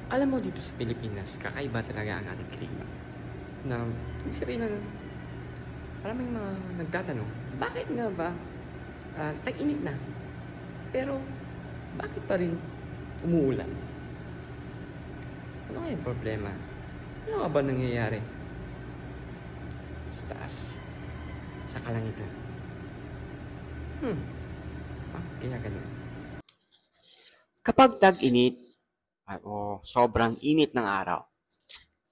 Alam mo dito sa Pilipinas, kakaiba talaga ang ating klima. Na, ibig sabihin na, maraming mga nagtatanong, bakit nga ba tag-init na? Pero, bakit pa rin umuulan? Ano kaya ang problema? Ano nga ba nangyayari? Sa taas, sa kalangitan. Bakit kaya ganun? Kapag tag-init, o sobrang init ng araw,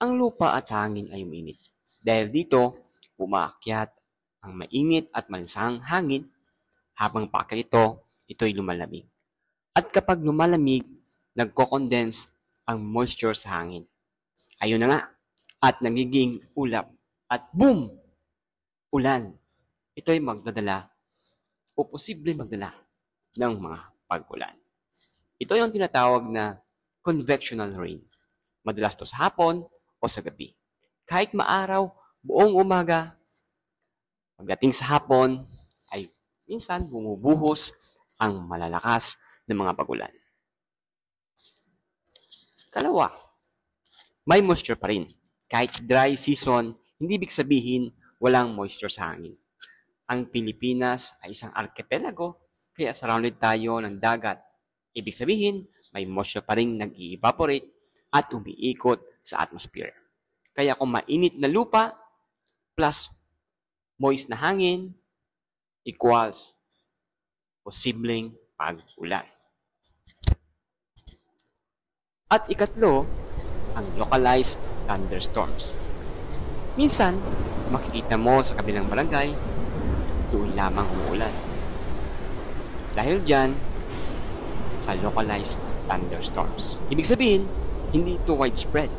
ang lupa at hangin ay uminit. Dahil dito, umaakyat ang mainit at malansang hangin habang paakyat ito'y lumalamig. At kapag lumalamig, nagko-condense ang moisture sa hangin. Ayun na nga, at nagiging ulap. At boom! Ulan. Ito'y magdadala o posible magdala ng mga pag-ulan. Ito yung tinatawag na convectional rain. Madalas to sa hapon o sa gabi. Kahit maaraw, buong umaga, pagdating sa hapon, ay minsan bumubuhos ang malalakas na mga pag-ulan. Kalawa, may moisture pa rin. Kahit dry season, hindi ibig sabihin walang moisture sa hangin. Ang Pilipinas ay isang archipelago, kaya surrounded tayo ng dagat. Ibig sabihin, may moisture pa rin nag-i-evaporate at umiikot sa atmosphere. Kaya kung mainit na lupa plus moist na hangin equals posibleng pag-ulan. At ikatlo, ang localized thunderstorms. Minsan, makikita mo sa kabilang barangay, doon lamang umuulan. Dahil dyan, sa localized thunderstorms. Ibig sabihin, hindi ito widespread.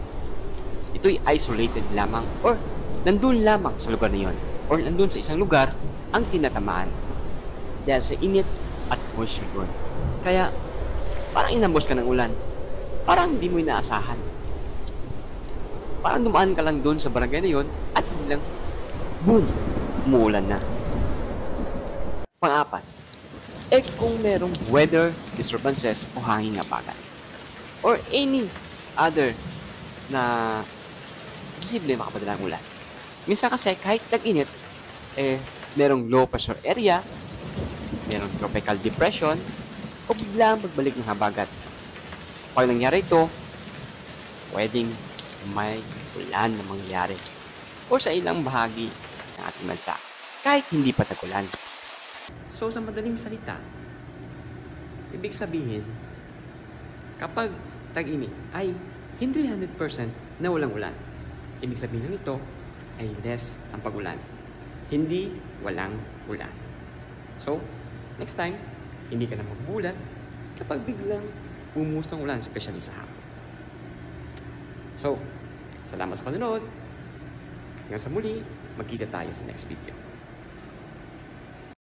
Ito'y isolated lamang or nandun lamang sa lugar na yun or nandun sa isang lugar ang tinatamaan dahil sa init at moisture doon. Kaya, parang inambos ka ng ulan. Parang hindi mo inaasahan. Parang dumaan ka lang doon sa barangay na yun at biglang, boom! Umuulan na. Pang-apat, kung merong weather disturbances o hangin habagat or any other na posible makapadala ng ulan. Minsan kasi kahit tag-init, merong low pressure area, merong tropical depression, o biglang pagbalik ng habagat. Pag nangyari ito, pwedeng may ulan na mangyayari o sa ilang bahagi ng ating bansa, kahit hindi pa tag-ulan. So, sa madaling salita, ibig sabihin, kapag tag-init ay hindi 100% na walang ulan. Ibig sabihin nito ay less ang pag-ulan. Hindi walang ulan. So, next time, hindi ka na magugulat kapag biglang bumuhos ng ulan, especially sa hapon. So, salamat sa panonood. Hanggang sa muli, magkita tayo sa next video.